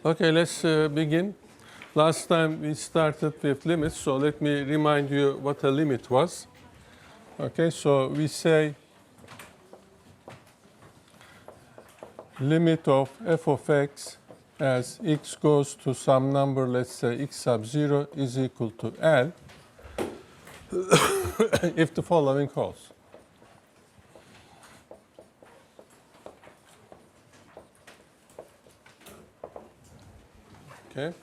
Okay, let's begin. Last time we started with limits, so let me remind you what a limit was. Okay, so we say limit of f of x as x goes to some number, let's say x sub 0 is equal to L if the following holds. Okay.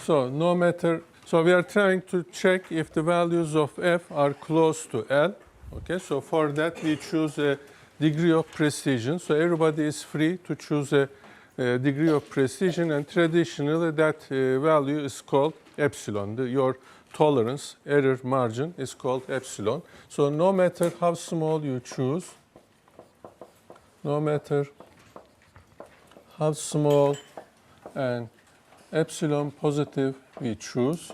So no matter, so we are trying to check if the values of f are close to L. Okay, so for that we choose a degree of precision. So everybody is free to choose a degree of precision, and traditionally that value is called epsilon. Your tolerance, error margin is called epsilon. So no matter how small you choose, no matter how small and epsilon positive we choose.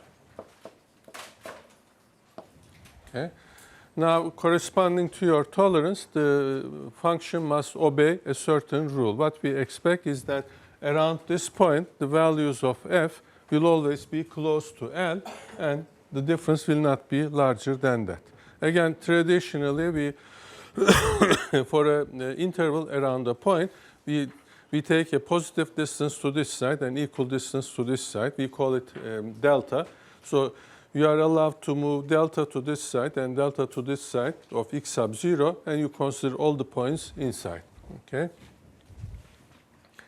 Okay. Now, corresponding to your tolerance, the function must obey a certain rule. What we expect is that around this point, the values of f will always be close to L, and the difference will not be larger than that. Again, traditionally, we for an interval around a point, we take a positive distance to this side and equal distance to this side. We call it delta. So you are allowed to move delta to this side and delta to this side of x sub 0, and you consider all the points inside. Okay.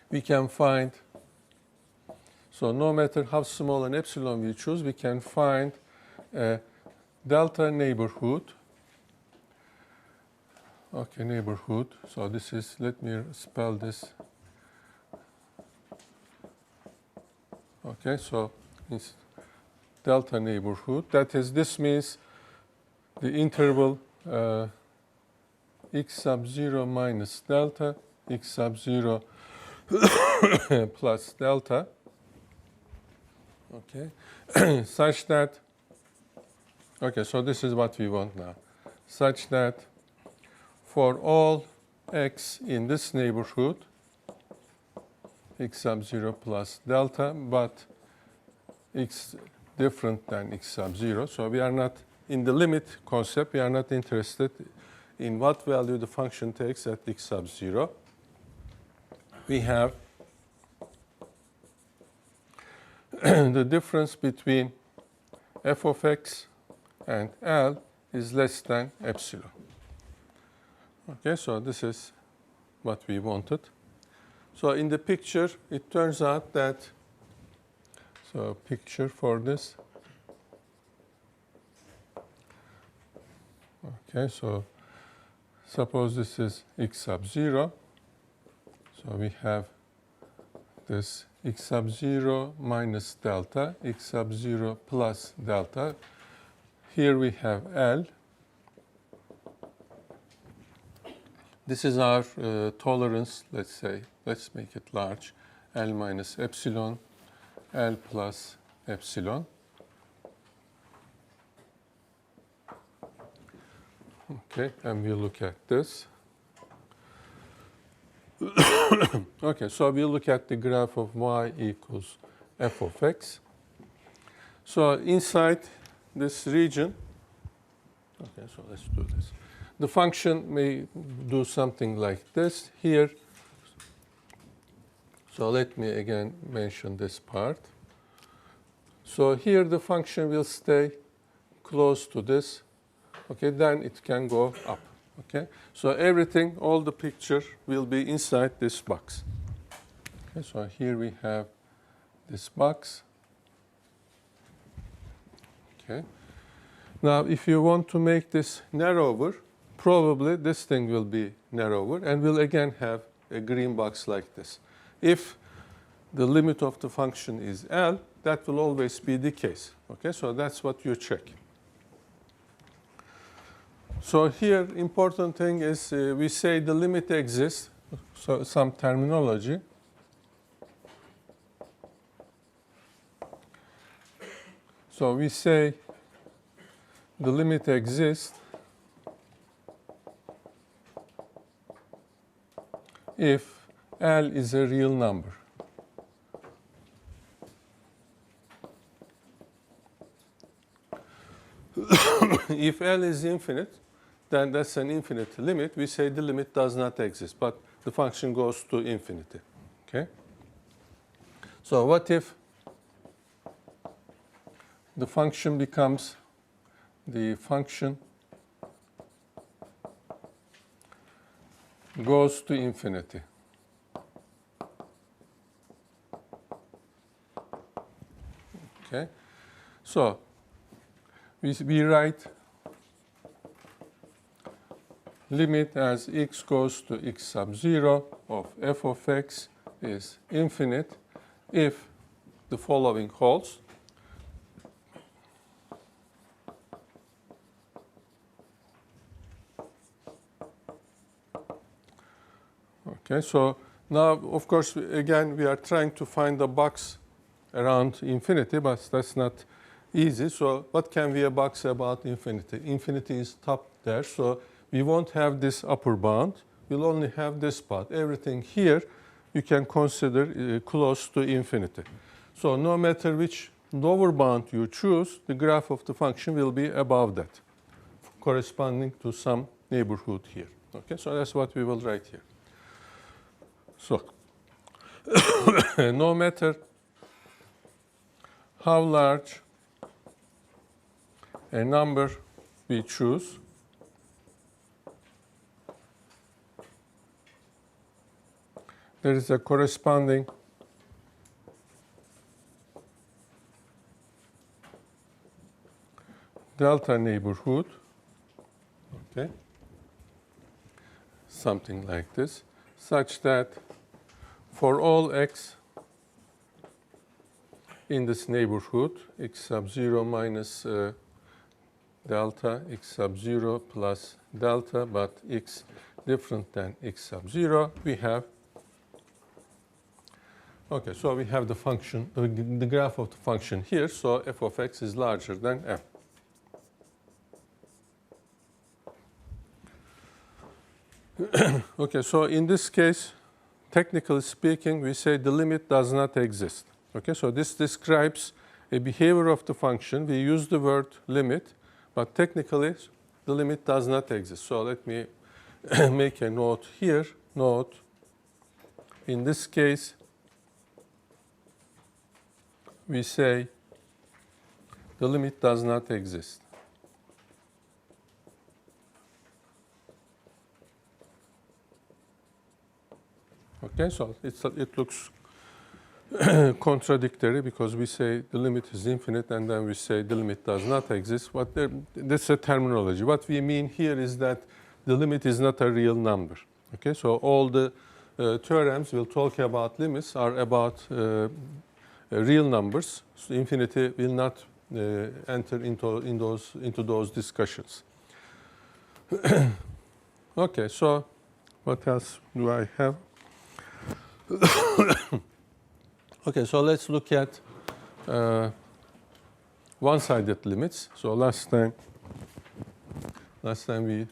We can find, so no matter how small an epsilon we choose, we can find a delta neighborhood. Okay, neighborhood. So this is, let me spell this. Okay, so it's delta neighborhood. That is, this means the interval x sub 0 minus delta, x sub 0 plus delta, okay, such that, okay, so this is what we want now, such that for all x in this neighborhood, x sub 0 plus delta, but x different than x sub 0. So we are not, in the limit concept, we are not interested in what value the function takes at x sub 0. We have the difference between f of x and L is less than epsilon. Okay, so this is what we wanted. So in the picture, it turns out that, so picture for this. Okay, so suppose this is x sub 0. So we have this x sub 0 minus delta, x sub 0 plus delta. Here we have L. This is our tolerance, let's say. Let's make it large. L minus epsilon, L plus epsilon. Okay, and we look at this. Okay, so we look at the graph of y equals f of x. So inside this region, okay, so let's do this. The function may do something like this here. So let me again mention this part. So here the function will stay close to this. Okay, then it can go up. Okay, so everything, all the picture will be inside this box. Okay, so here we have this box. Okay. Now, if you want to make this narrower, probably this thing will be narrower, and we'll again have a green box like this. If the limit of the function is L, that will always be the case. Okay, so that's what you check. So here, important thing is we say the limit exists, so some terminology. So we say the limit exists if L is a real number. if L is infinite, then that's an infinite limit. We say the limit does not exist, but the function goes to infinity. Okay? So what if the function becomes the function goes to infinity? Okay? So we write limit as x goes to x sub 0 of f of x is infinite if the following holds. Okay, so now, of course, again, we are trying to find a box around infinity, but that's not easy. So what can be a box about infinity? Infinity is top there, so we won't have this upper bound. We'll only have this part. Everything here you can consider close to infinity. So no matter which lower bound you choose, the graph of the function will be above that, corresponding to some neighborhood here. Okay, so that's what we will write here. So no matter how large a number we choose, there is a corresponding delta neighborhood, okay, something like this, such that for all x in this neighborhood, x sub 0 minus delta, x sub 0 plus delta, but x different than x sub 0, we have, okay, so we have the function, the graph of the function here, so f of x is larger than f. Okay, so in this case, technically speaking, we say the limit does not exist. Okay, so this describes a behavior of the function. We use the word limit, but technically the limit does not exist. So let me make a note here. Note, in this case, we say the limit does not exist. Okay, so it looks contradictory because we say the limit is infinite and then we say the limit does not exist. That's a terminology. What we mean here is that the limit is not a real number. Okay, so all the theorems we'll talk about limits are about real numbers. So infinity will not enter into those discussions. Okay, so what else do I have? Okay, so let's look at one-sided limits. So last time we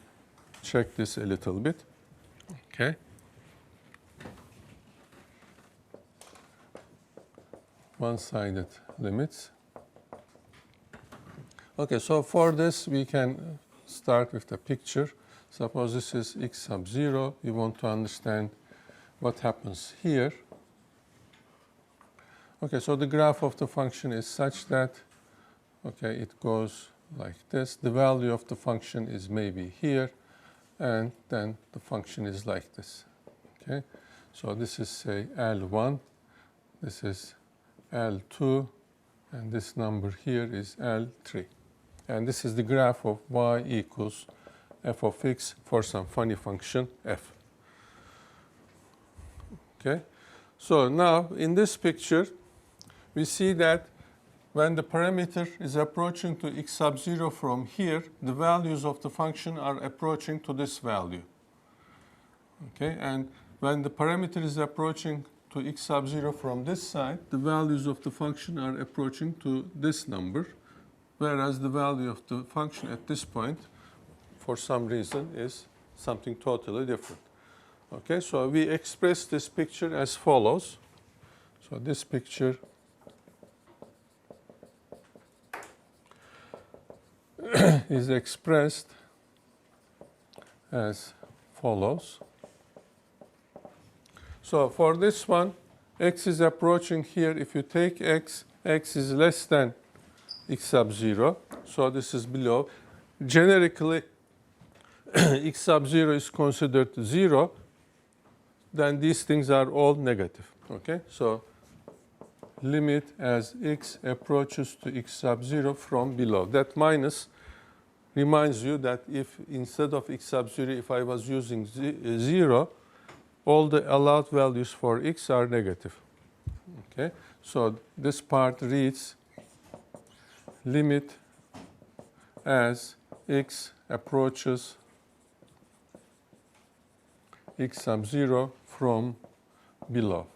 checked this a little bit. Okay. One-sided limits. Okay, so for this we can start with the picture. Suppose this is x sub 0. We want to understand what happens here. Okay, so the graph of the function is such that, okay, it goes like this. The value of the function is maybe here, and then the function is like this. Okay, so this is, say, L1, this is L2, and this number here is L3. And this is the graph of y equals f of x for some funny function f. Okay, so now in this picture, we see that when the parameter is approaching to x sub 0 from here, the values of the function are approaching to this value. Okay, and when the parameter is approaching to x sub 0 from this side, the values of the function are approaching to this number, whereas the value of the function at this point, for some reason, is something totally different. Okay, so we express this picture as follows. So this picture is expressed as follows. So for this one, x is approaching here. If you take x, x is less than x sub 0. So this is below. Generically, x sub 0 is considered 0. Then these things are all negative. Okay? So limit as x approaches to x sub 0 from below. That minus reminds you that if instead of x sub 0, if I was using 0, all the allowed values for x are negative. Okay? So this part reads limit as x approaches x sub 0 from below.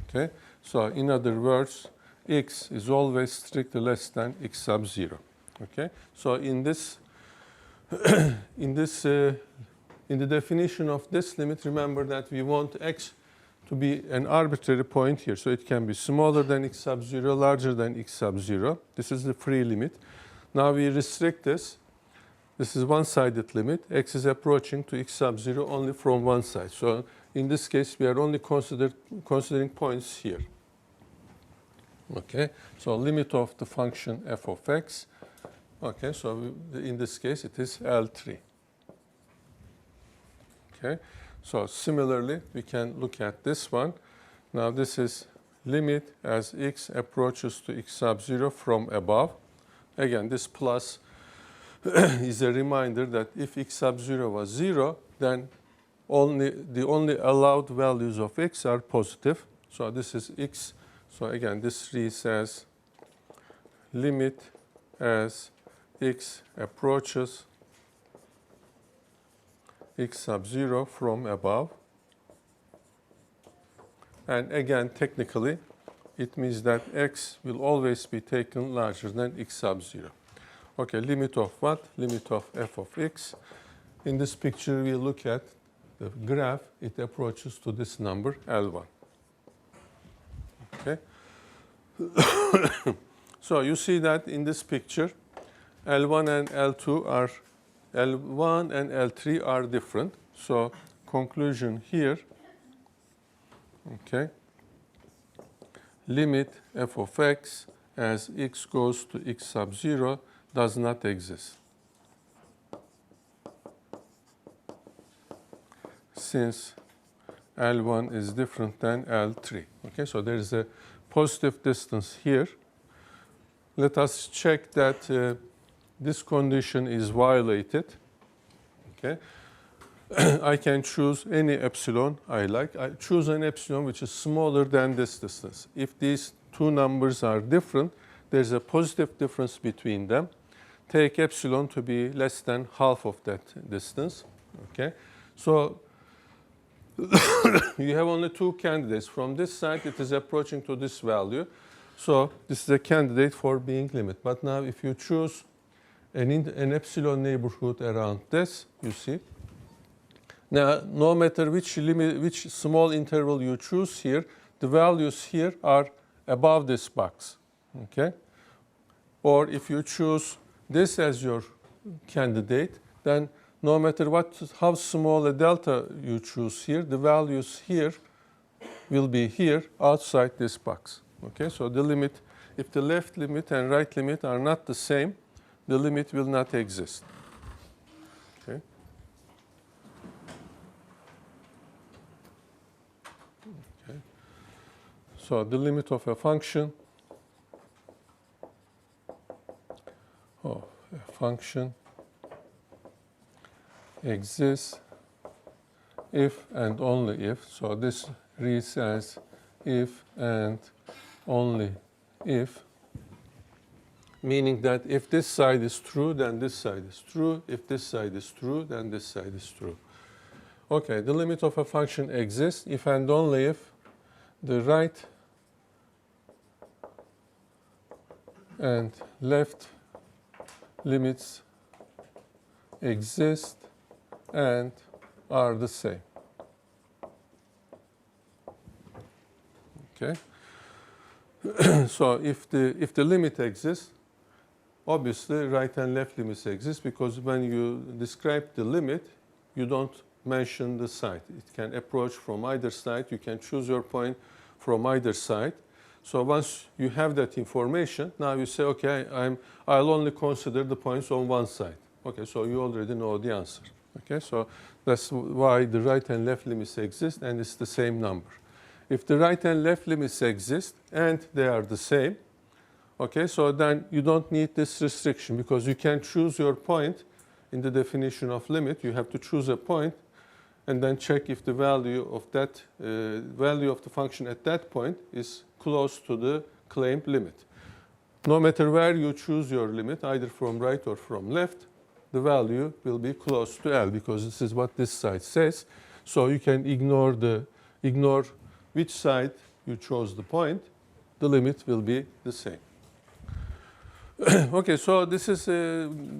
Okay? So in other words, x is always strictly less than x sub 0. Okay? So in this in the definition of this limit, remember that we want x to be an arbitrary point here. So it can be smaller than x sub 0, larger than x sub 0. This is the free limit. Now we restrict this. This is one-sided limit. X is approaching to x sub 0 only from one side. So in this case, we are only considering points here. Okay, so limit of the function f of x. Okay, so in this case, it is L3. Okay, so similarly, we can look at this one. Now this is limit as x approaches to x sub 0 from above. Again, this plus is a reminder that if x sub 0 was 0, then the only allowed values of x are positive. So this is x. So again, this reads as limit as x approaches x sub 0 from above. And again, technically, it means that x will always be taken larger than x sub 0. Okay, limit of what? Limit of f of x. In this picture, we look at the graph. It approaches to this number, L1. Okay. So you see that in this picture, L1 and L3 are different. So conclusion here, okay, limit f of x as x goes to x sub 0 does not exist, since L1 is different than L3. Okay, so there is a positive distance here. Let us check that this condition is violated. Okay, I can choose any epsilon I like. I choose an epsilon which is smaller than this distance. If these two numbers are different, there's a positive difference between them. Take epsilon to be less than half of that distance. Okay, so you have only two candidates. From this side, it is approaching to this value. So this is a candidate for being limit. But now if you choose an epsilon neighborhood around this, you see. Now, no matter which small interval you choose here, the values here are above this box. Okay? Or if you choose this as your candidate, then no matter how small a delta you choose here, the values here will be here outside this box. Okay, so the limit, if the left limit and right limit are not the same, the limit will not exist. Okay. Okay. So the limit of a function exists if and only if. So this reads as if and only if, meaning that if this side is true, then this side is true. If this side is true, then this side is true. Okay, the limit of a function exists if and only if the right and left limits exist and are the same. Okay. So if the limit exists, obviously right and left limits exist because when you describe the limit, you don't mention the side. It can approach from either side. You can choose your point from either side. So once you have that information, now you say, okay, I'll only consider the points on one side. Okay, so you already know the answer. Okay, so that's why the right and left limits exist, and it's the same number. If the right and left limits exist and they are the same, okay, so then you don't need this restriction because you can choose your point in the definition of limit. You have to choose a point and then check if the value of that value of the function at that point is close to the claimed limit. No matter where you choose your limit, either from right or from left, the value will be close to L because this is what this side says. So you can ignore which side you chose the point. The limit will be the same. Okay, so this is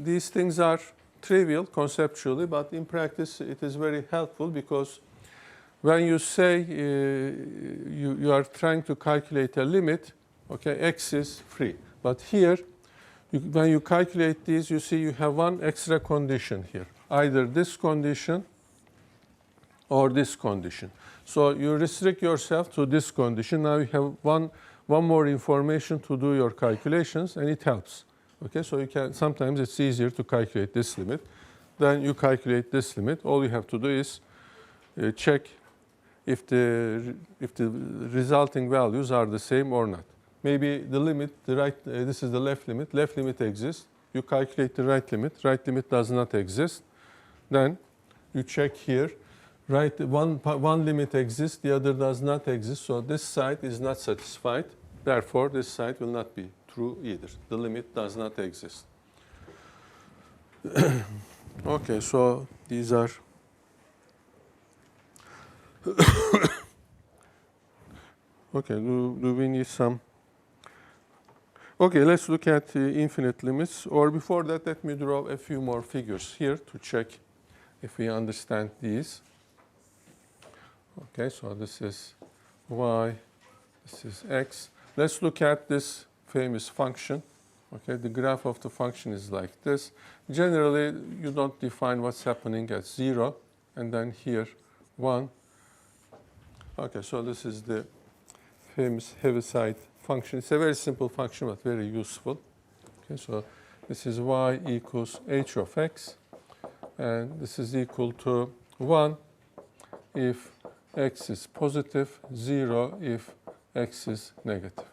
these things are trivial conceptually, but in practice it is very helpful because when you say you are trying to calculate a limit, okay, x is free. But here, when you calculate these, you see you have one extra condition here, either this condition or this condition. So you restrict yourself to this condition. Now you have one more information to do your calculations, and it helps. Okay, so you can sometimes it's easier to calculate this limit. Then you calculate this limit. All you have to do is check if the resulting values are the same or not. Maybe the limit, this is the left limit exists. You calculate the right limit does not exist. Then you check here, one limit exists, the other does not exist. So this side is not satisfied. Therefore, this side will not be true either. The limit does not exist. Okay, so these are okay, do we need some? Okay, let's look at infinite limits. Or before that, let me draw a few more figures here to check if we understand these. Okay, so this is y, this is x. Let's look at this famous function. Okay, the graph of the function is like this. Generally, you don't define what's happening at 0, and then here 1. Okay, so this is the famous Heaviside function. It's a very simple function, but very useful. Okay, so this is y equals h of x, and this is equal to 1 if x is positive, 0 if x is negative.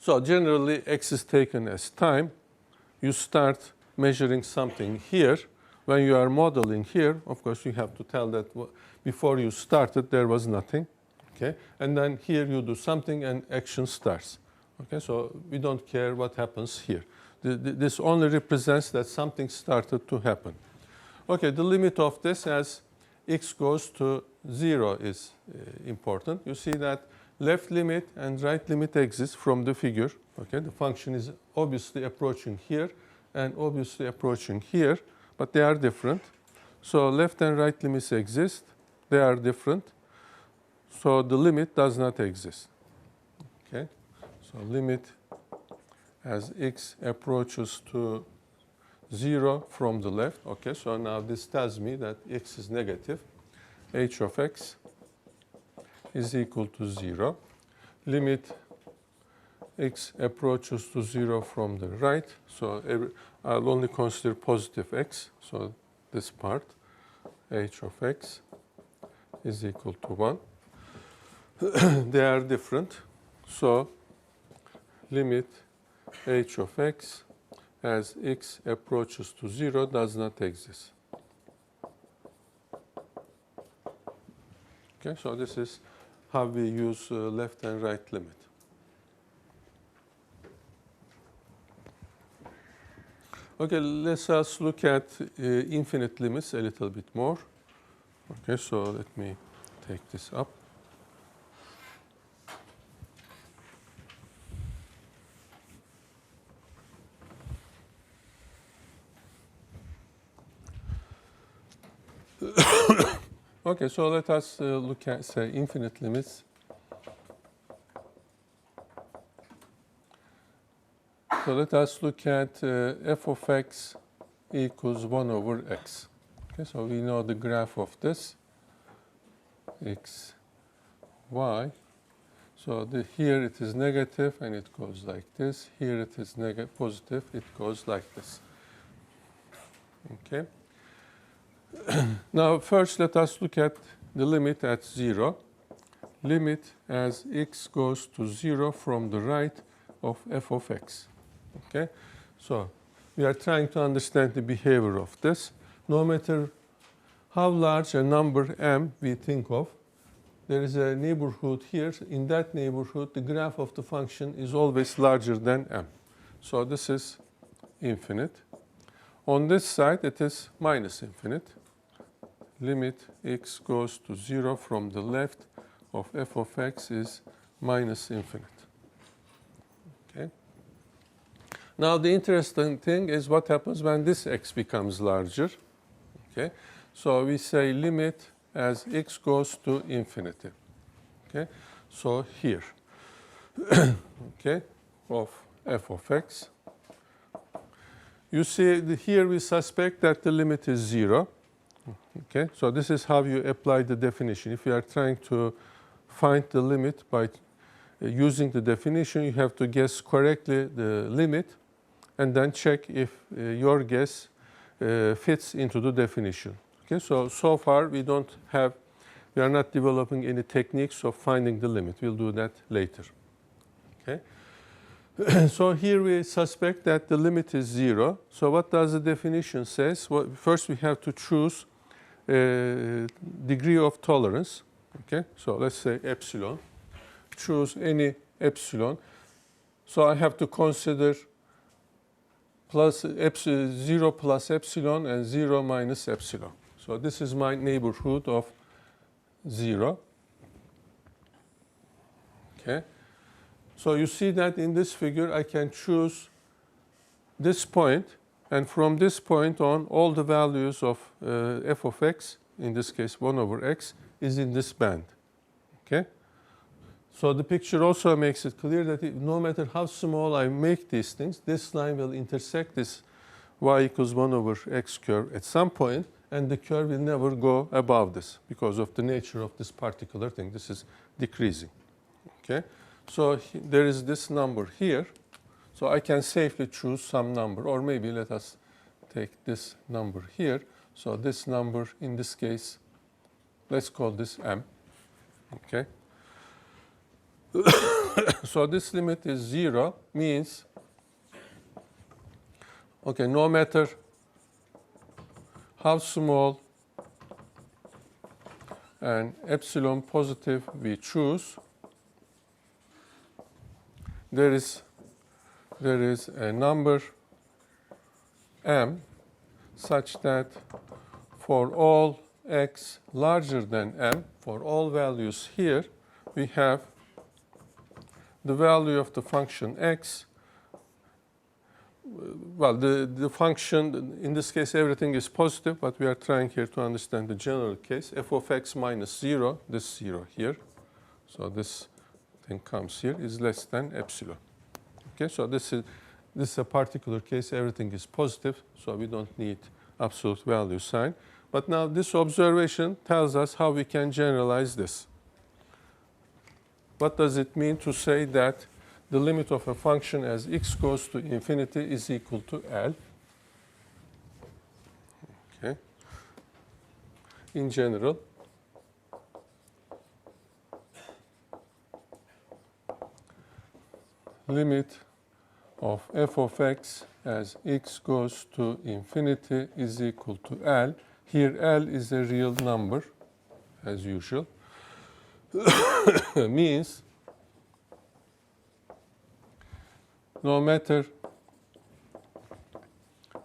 So generally, x is taken as time. You start measuring something here. When you are modeling here, of course, you have to tell that before you started, there was nothing. Okay? And then here you do something and action starts. Okay? So we don't care what happens here. This only represents that something started to happen. Okay, the limit of this as x goes to 0 is important. You see that left limit and right limit exist from the figure. Okay, the function is obviously approaching here and obviously approaching here, but they are different. So left and right limits exist. They are different. So the limit does not exist. Okay, so limit as x approaches to 0 from the left. Okay, so now this tells me that x is negative. H of x is equal to 0. Limit x approaches to 0 from the right. So I'll only consider positive x. So this part, h of x is equal to 1. They are different. So limit h of x as x approaches to 0 does not exist. Okay, so this is how we use left and right limit. Okay, let's look at infinite limits a little bit more. Okay, so let me take this up. Okay, so let us look at, say, infinite limits. So let us look at f of x equals 1 over x. Okay, so we know the graph of this, x, y. So here it is negative and it goes like this. Here it is positive, it goes like this. Okay. Now first let us look at the limit at 0. Limit as x goes to 0 from the right of f of x. Okay. So we are trying to understand the behavior of this. No matter how large a number m we think of, there is a neighborhood here. In that neighborhood, the graph of the function is always larger than m. So this is infinite. On this side, it is minus infinite. Limit x goes to 0 from the left of f of x is minus infinite. Okay. Now the interesting thing is what happens when this x becomes larger. Okay. So we say limit as x goes to infinity. Okay. So here, okay, of f of x. You see here we suspect that the limit is 0. Okay. So this is how you apply the definition. If you are trying to find the limit by using the definition, you have to guess correctly the limit and then check if your guess fits into the definition. Okay, so far we are not developing any techniques of finding the limit. We'll do that later. Okay. So here we suspect that the limit is 0. So what does the definition say? Well, first we have to choose degree of tolerance. Okay, so let's say epsilon. Choose any epsilon. So I have to consider 0 plus epsilon and 0 minus epsilon. So this is my neighborhood of 0. Okay. So you see that in this figure I can choose this point, and from this point on all the values of f of x, in this case 1 over x, is in this band. Okay. So the picture also makes it clear that no matter how small I make these things, this line will intersect this y equals 1 over x curve at some point, and the curve will never go above this because of the nature of this particular thing. This is decreasing. Okay. So there is this number here. So I can safely choose some number, or maybe let us take this number here. So this number, in this case, let's call this m. Okay. So this limit is 0, means, okay, no matter how small an epsilon positive we choose, there is a number m such that for all x larger than m, for all values here, we have the value of the function x. Well, the function, in this case, everything is positive, but we are trying here to understand the general case. F of x minus 0, this 0 here, so this thing comes here, is less than epsilon. Okay, so this is a particular case, everything is positive, so we don't need absolute value sign. But now this observation tells us how we can generalize this. What does it mean to say that the limit of a function as x goes to infinity is equal to L? Okay. In general, limit of f of x as x goes to infinity is equal to L. Here L is a real number, as usual. Means no matter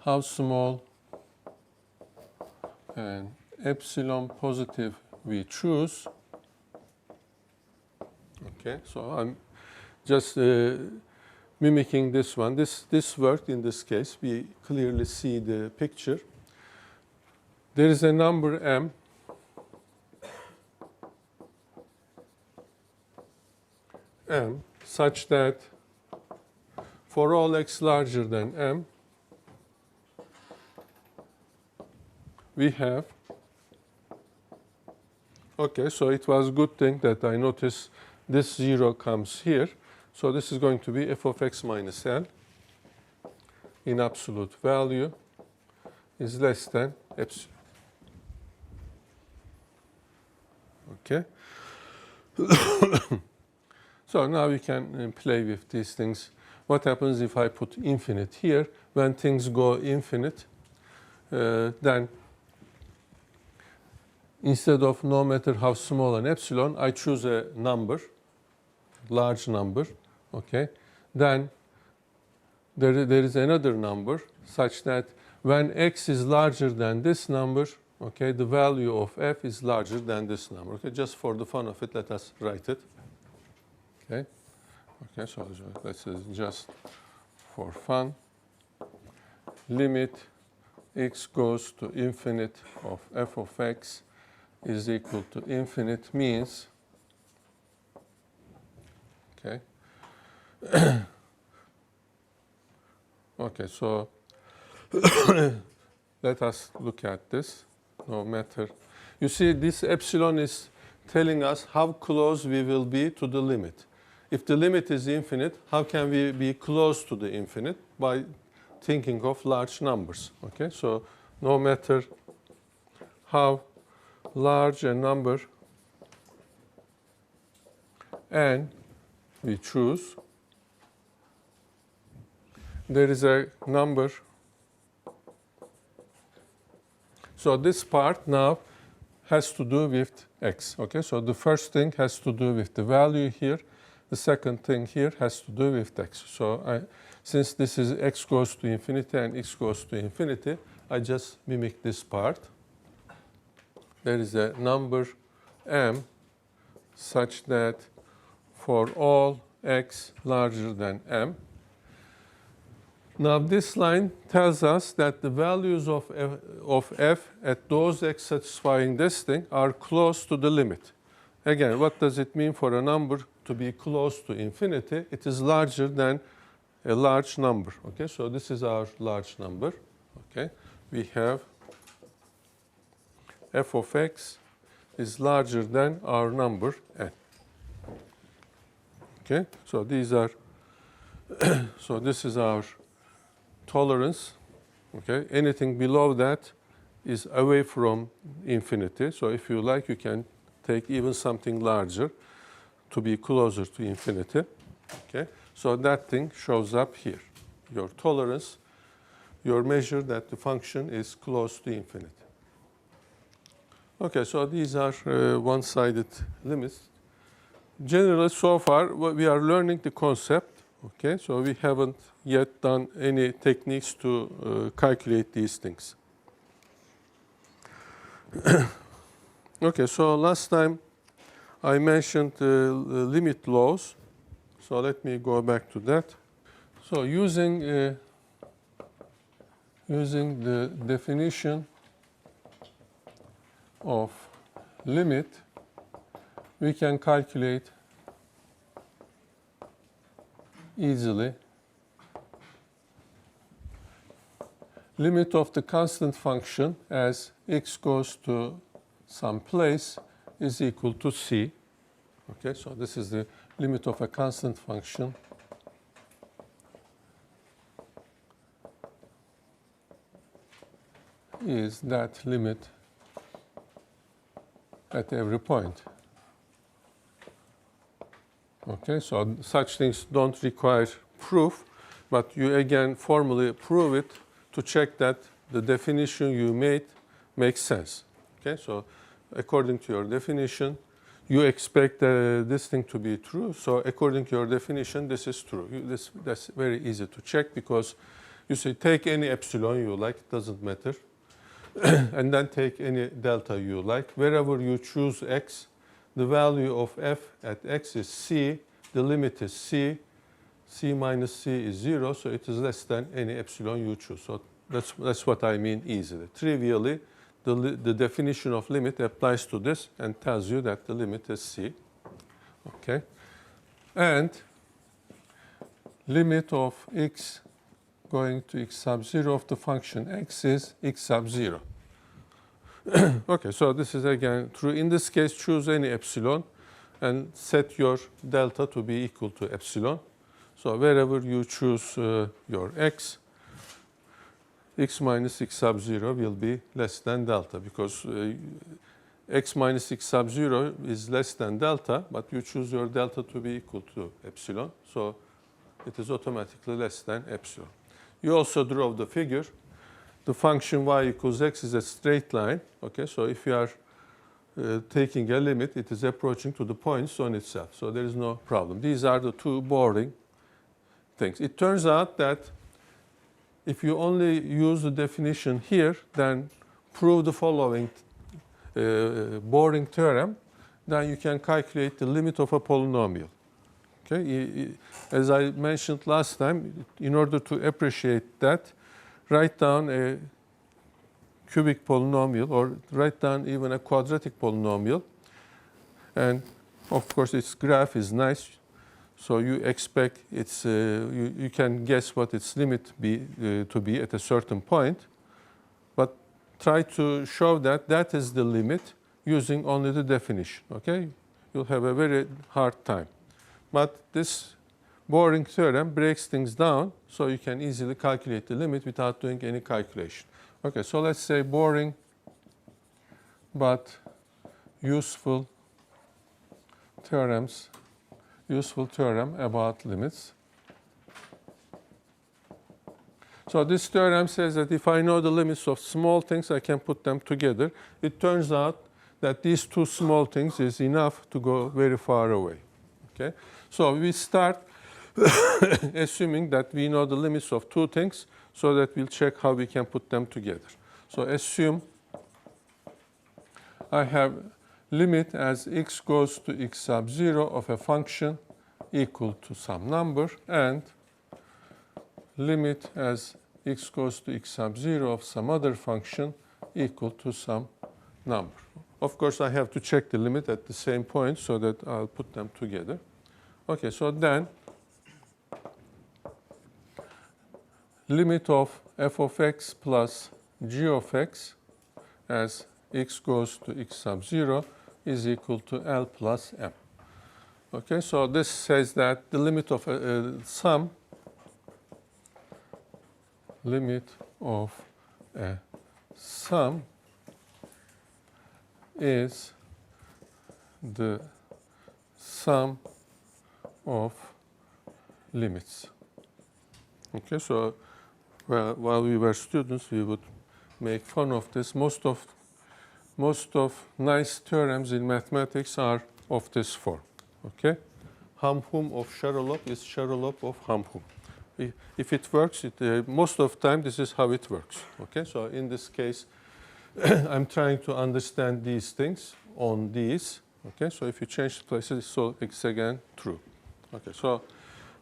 how small an epsilon positive we choose, okay, so I'm just mimicking this one. This worked in this case. We clearly see the picture. There is a number m such that for all x larger than m, we have, okay, so it was a good thing that I noticed this 0 comes here. So this is going to be f of x minus l in absolute value is less than epsilon. Okay. So now we can play with these things. What happens if I put infinite here? When things go infinite, then instead of no matter how small an epsilon, I choose a number, large number, okay? Then there is another number such that when x is larger than this number, okay, the value of f is larger than this number. Okay, just for the fun of it, let us write it. Okay, okay, so this is just for fun. Limit x goes to infinite of f of x is equal to infinite means, okay. Okay, so let us look at this. No matter. You see, this epsilon is telling us how close we will be to the limit. If the limit is infinite, how can we be close to the infinite? By thinking of large numbers. Okay, so no matter how large a number n we choose, there is a number. So this part now has to do with x. Okay, so the first thing has to do with the value here. The second thing here has to do with x. So since this is x goes to infinity and x goes to infinity, I just mimic this part. There is a number m such that for all x larger than m. Now this line tells us that the values of f at those x satisfying this thing are close to the limit. Again, what does it mean for a number to be close to infinity? It is larger than a large number. Okay, so this is our large number. Okay, we have f of x is larger than our number n. Okay, so these are, so this is our tolerance. Okay, anything below that is away from infinity. So if you like, you can take even something larger to be closer to infinity. Okay, so that thing shows up here. Your tolerance, your measure that the function is close to infinity. Okay, so these are one-sided limits. Generally, so far, we are learning the concept. Okay, so we haven't yet done any techniques to calculate these things. Okay, so last time I mentioned limit laws. So let me go back to that. So using the definition of limit, we can calculate easily limit of the constant function as x goes to some place is equal to c. Okay, so this is the limit of a constant function is that limit at every point. Okay, so such things don't require proof, but you again formally prove it to check that the definition you made makes sense. Okay, so according to your definition, you expect this thing to be true. So according to your definition, this is true. That's very easy to check because you say take any epsilon you like, it doesn't matter. And then take any delta you like. Wherever you choose x, the value of f at x is c. The limit is c. C minus c is 0, so it is less than any epsilon you choose. So that's what I mean easily. Trivially, the definition of limit applies to this and tells you that the limit is c. Okay, and limit of x going to x sub 0 of the function x is x sub 0. Okay, so this is again true. In this case, choose any epsilon and set your delta to be equal to epsilon. So wherever you choose your x minus x sub 0 will be less than delta, because x minus x sub 0 is less than delta, but you choose your delta to be equal to epsilon. So it is automatically less than epsilon. You also draw the figure. The function y equals x is a straight line. Okay, so if you are taking a limit, it is approaching to the points on itself. So there is no problem. These are the two boring things. It turns out that if you only use the definition here, then prove the following boring theorem, then you can calculate the limit of a polynomial. Okay, as I mentioned last time, in order to appreciate that, write down a cubic polynomial or write down even a quadratic polynomial. And of course, its graph is nice. So you expect it's, you can guess what its limit to be at a certain point. But try to show that that is the limit using only the definition. Okay? You'll have a very hard time. But this boring theorem breaks things down so you can easily calculate the limit without doing any calculation. Okay, so let's say boring but useful theorem about limits. So this theorem says that if I know the limits of small things, I can put them together. It turns out that these two small things is enough to go very far away. Okay? So we start assuming that we know the limits of two things, so that we'll check how we can put them together. So assume I have limit as x goes to x sub 0 of a function equal to some number, and limit as x goes to x sub 0 of some other function equal to some number. Of course, I have to check the limit at the same point so that I'll put them together. Okay, so then limit of f of x plus g of x as x goes to x sub 0 is equal to L plus m. Okay, so this says that the limit of sum, limit of a sum is the sum of limits. Okay, so while we were students, we would make fun of this. Most of nice theorems in mathematics are of this form. Okay, Hamhum of Sharolop is Sharolop of Hamhum. If it works, most of the time this is how it works. Okay, so in this case, I'm trying to understand these things on these. Okay, so if you change the places, so it's again true. Okay, so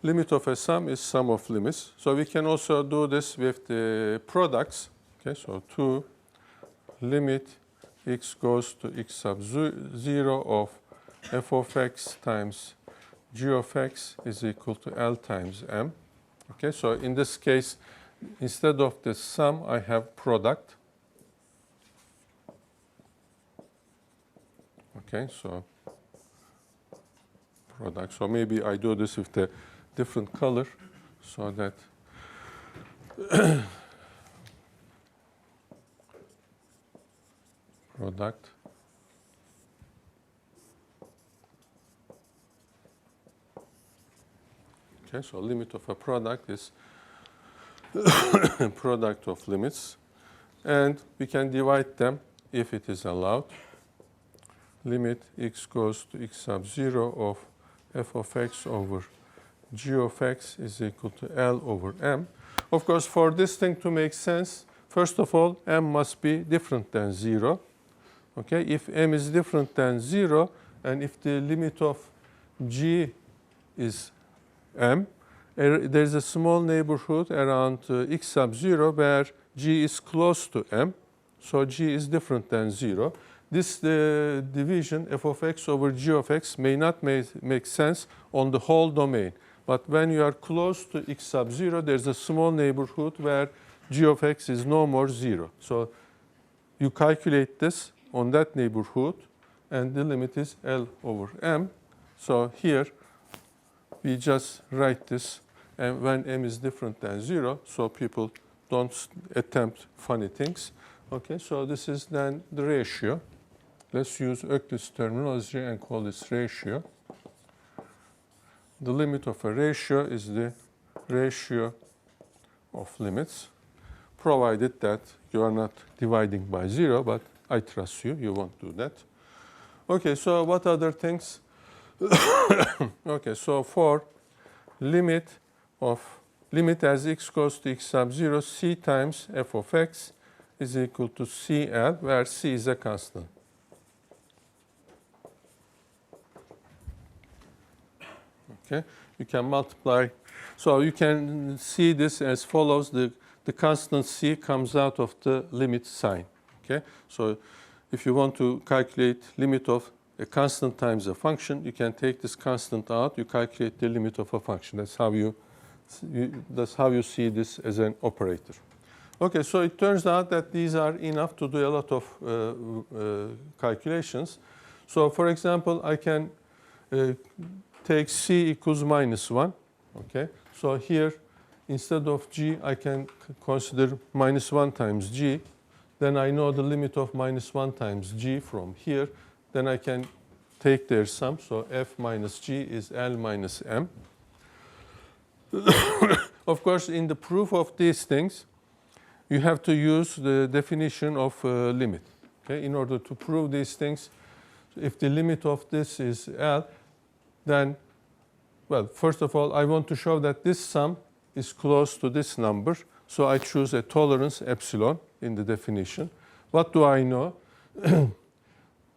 limit of a sum is sum of limits. So we can also do this with the products. Okay, so 2 limit x goes to x sub 0 of f of x times g of x is equal to L times m. Okay, so in this case, instead of the sum, I have product. Okay, so product. So maybe I do this with the different color so that product. Okay, so limit of a product is product of limits, and we can divide them if it is allowed. Limit x goes to x sub 0 of f of x over g of x is equal to L over m. Of course, for this thing to make sense, first of all, m must be different than 0. Okay, if m is different than 0, and if the limit of g is m, there is a small neighborhood around x sub 0 where g is close to m, so g is different than 0. This division f of x over g of x may not make sense on the whole domain. But when you are close to x sub 0, there's a small neighborhood where g of x is no more 0. So you calculate this on that neighborhood, and the limit is L over m. So here we just write this, and when m is different than 0, so people don't attempt funny things. Okay, so this is then the ratio. Let's use Euclid's terminology and call this ratio. The limit of a ratio is the ratio of limits, provided that you are not dividing by 0, but I trust you, you won't do that. Okay, so what other things? Okay, so for limit as x goes to x sub 0, c times f of x is equal to cl, where c is a constant. Okay, you can multiply. So you can see this as follows. The constant c comes out of the limit sign. Okay, so if you want to calculate limit of a constant times a function, you can take this constant out. You calculate the limit of a function. That's how you see this as an operator. Okay, so it turns out that these are enough to do a lot of calculations. So for example, I can take c equals minus 1. Okay, so here instead of g, I can consider minus 1 times g. Then I know the limit of minus 1 times g from here. Then I can take their sum. So f minus g is L minus m. Of course, in the proof of these things, you have to use the definition of limit. Okay? In order to prove these things, if the limit of this is L, then, well, first of all, I want to show that this sum is close to this number. So I choose a tolerance epsilon in the definition. What do I know?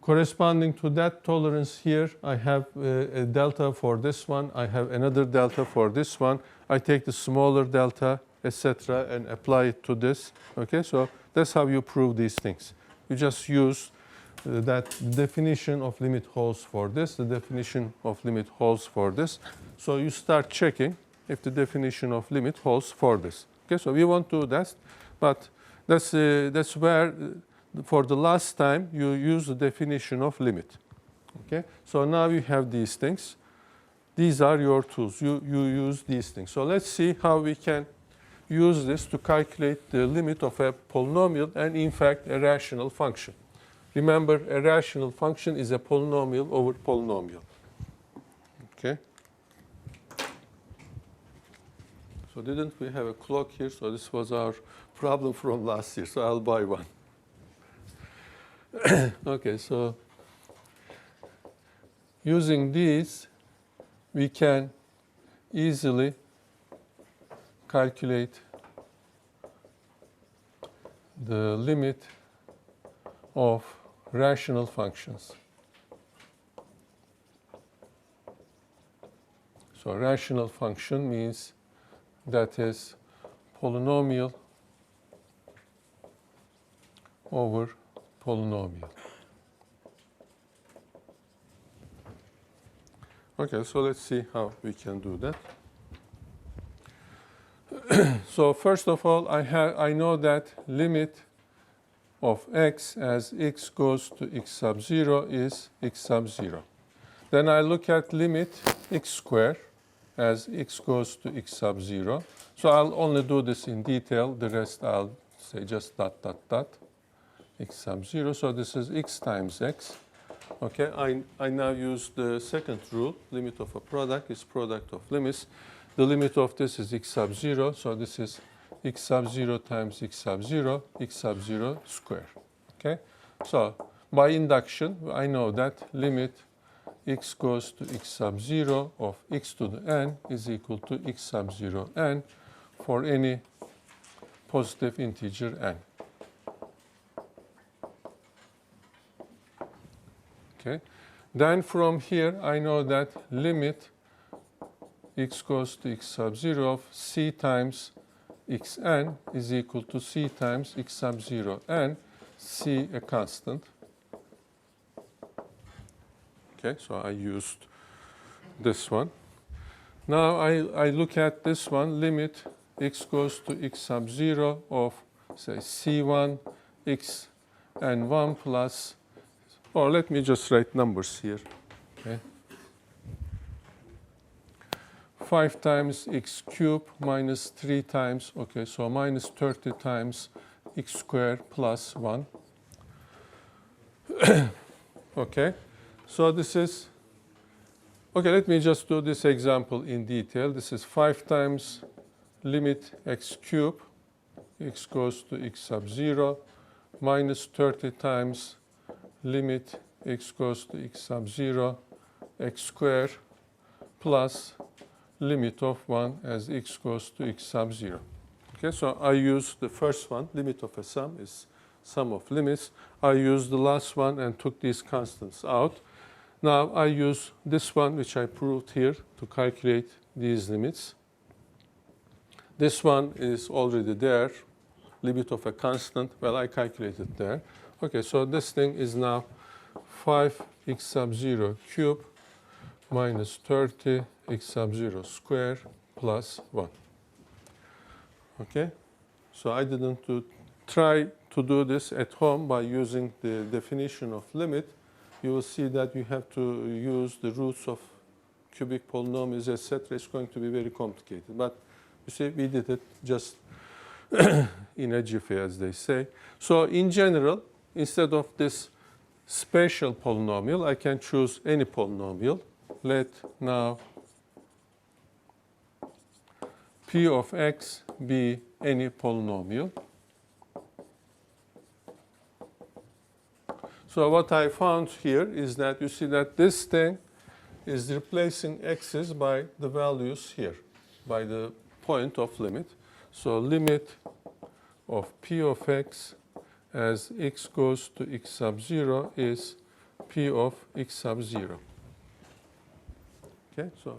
Corresponding to that tolerance here, I have a delta for this one. I have another delta for this one. I take the smaller delta, etc., and apply it to this. Okay, so that's how you prove these things. You just use that definition of limit holds for this, the definition of limit holds for this. So you start checking if the definition of limit holds for this. Okay, so we won't do that, but that's where, for the last time, you use the definition of limit. Okay, so now you have these things. These are your tools. You use these things. So let's see how we can use this to calculate the limit of a polynomial and, in fact, a rational function. Remember, a rational function is a polynomial over polynomial. Okay. So didn't we have a clock here? So this was our problem from last year. So I'll buy one. Okay, so using these, we can easily calculate the limit of rational functions. So rational function means that is polynomial over polynomial. Okay, so let's see how we can do that. So first of all, I know that limit of x as x goes to x sub 0 is x sub 0. Then I look at limit x squared as x goes to x sub 0. So I'll only do this in detail. The rest I'll say just dot, dot, dot, x sub 0. So this is x times x. Okay, I now use the second rule. Limit of a product is product of limits. The limit of this is x sub 0. So this is x sub 0 times x sub 0, x sub 0 squared. Okay, so by induction, I know that limit x goes to x sub 0 of x to the n is equal to x sub 0 n for any positive integer n. Okay. Then from here, I know that limit x goes to x sub 0 of c times xn is equal to c times x sub 0 n, c a constant. Okay, so I used this one. Now I look at this one, limit x goes to x sub 0 of, say, c1 x and 1 plus, or let me just write numbers here. Okay. 5 times x cubed minus 3 times, okay, so minus 30 times x squared plus 1. Okay, so this is, okay, let me just do this example in detail. This is 5 times limit x cubed, x goes to x sub 0, minus 30 times limit x goes to x sub 0, x squared plus limit of 1 as x goes to x sub 0. Okay, so I use the first one, limit of a sum is sum of limits. I used the last one and took these constants out. Now I use this one, which I proved here, to calculate these limits. This one is already there, limit of a constant. Well, I calculated there. Okay, so this thing is now 5x sub 0 cubed minus 30 x sub 0 squared plus 1. Okay, so I didn't try to do this at home by using the definition of limit. You will see that you have to use the roots of cubic polynomials, etc. It's going to be very complicated. But you see, we did it just in a jiffy, as they say. So in general, instead of this spatial polynomial, I can choose any polynomial. Let now p of x be any polynomial. So what I found here is that you see that this thing is replacing x's by the values here, by the point of limit. So limit of p of x as x goes to x sub 0 is p of x sub 0. Okay, so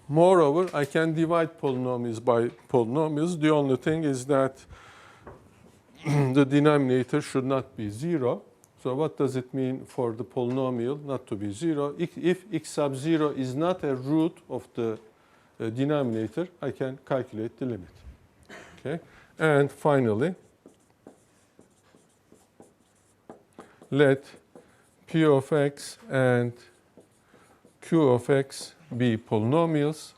moreover, I can divide polynomials by polynomials. The only thing is that the denominator should not be 0. So what does it mean for the polynomial not to be 0? If x sub 0 is not a root of the denominator, I can calculate the limit. Okay, and finally, let p of x and q of x be polynomials,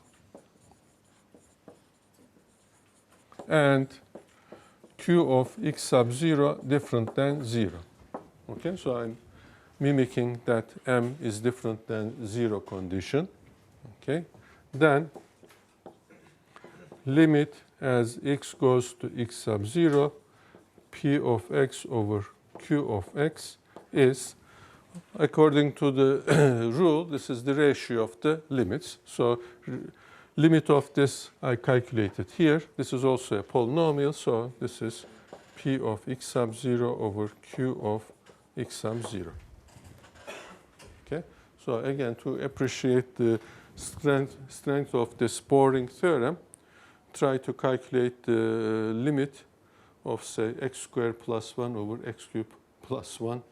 and q of x sub 0 different than 0. Okay, so I'm mimicking that m is different than 0 condition. Okay, then limit as x goes to x sub 0, p of x over q of x is, according to the rule, this is the ratio of the limits. So limit of this I calculated here. This is also a polynomial, so this is p of x sub 0 over q of x sub 0. Okay, so again, to appreciate the strength of this boring theorem, try to calculate the limit of, say, x squared plus 1 over x cubed plus 1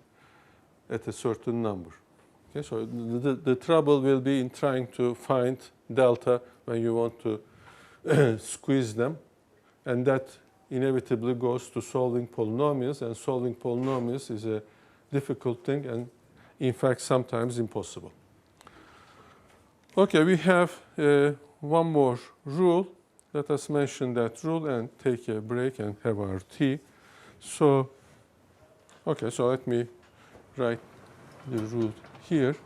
at a certain number. Okay, so the trouble will be in trying to find delta when you want to squeeze them, and that inevitably goes to solving polynomials, and solving polynomials is a difficult thing and, in fact, sometimes impossible. Okay, we have one more rule. Let us mention that rule and take a break and have our tea. So, okay, so let me write the rule here.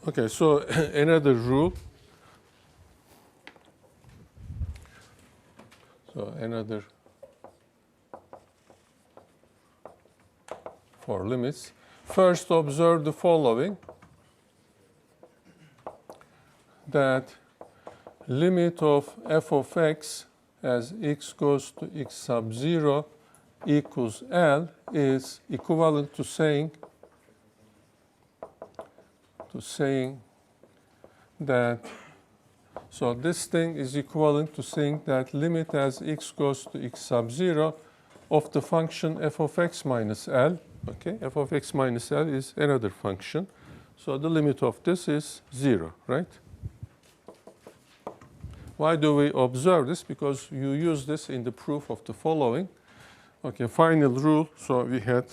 Okay, so another rule. So another for limits. First, observe the following, that limit of f of x as x goes to x sub 0 equals L is equivalent to saying that, so this thing is equivalent to saying that limit as x goes to x sub 0 of the function f of x minus L. Okay, f of x minus L is another function. So the limit of this is 0, right? Why do we observe this? Because you use this in the proof of the following. Okay, final rule. So we had,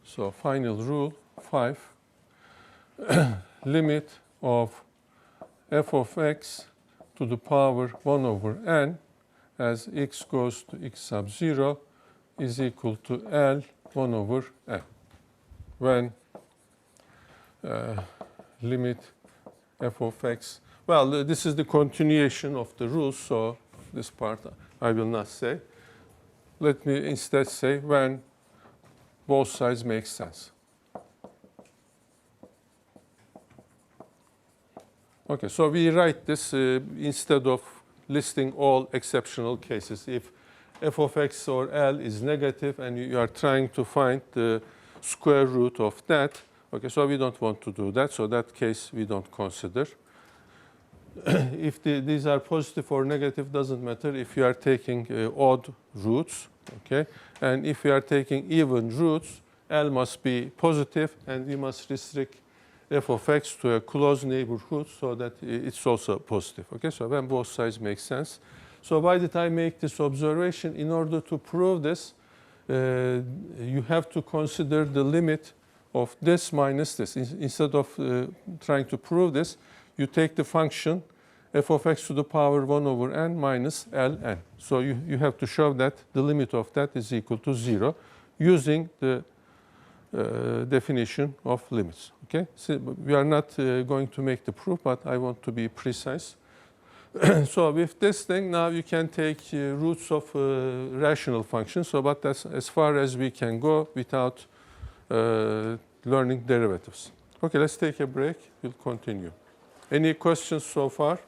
so final rule 5, limit of f of x to the power 1 over n as x goes to x sub 0 is equal to L 1 over n. When limit f of x, well, this is the continuation of the rules, so this part I will not say. Let me instead say when both sides make sense. Okay, so we write this instead of listing all exceptional cases. If f of x or L is negative and you are trying to find the square root of that, okay, so we don't want to do that, so that case we don't consider. If these are positive or negative, doesn't matter if you are taking odd roots, okay? And if you are taking even roots, L must be positive and we must restrict f of x to a close neighborhood so that it's also positive, okay? So when both sides make sense. So why did I make this observation? In order to prove this, you have to consider the limit of this minus this. Instead of trying to prove this, you take the function f of x to the power 1 over n minus ln. So you have to show that the limit of that is equal to 0 using the definition of limits. Okay, so we are not going to make the proof, but I want to be precise. So with this thing, now you can take roots of rational functions. So, but that's as far as we can go without learning derivatives. Okay, let's take a break. We'll continue. Any questions so far?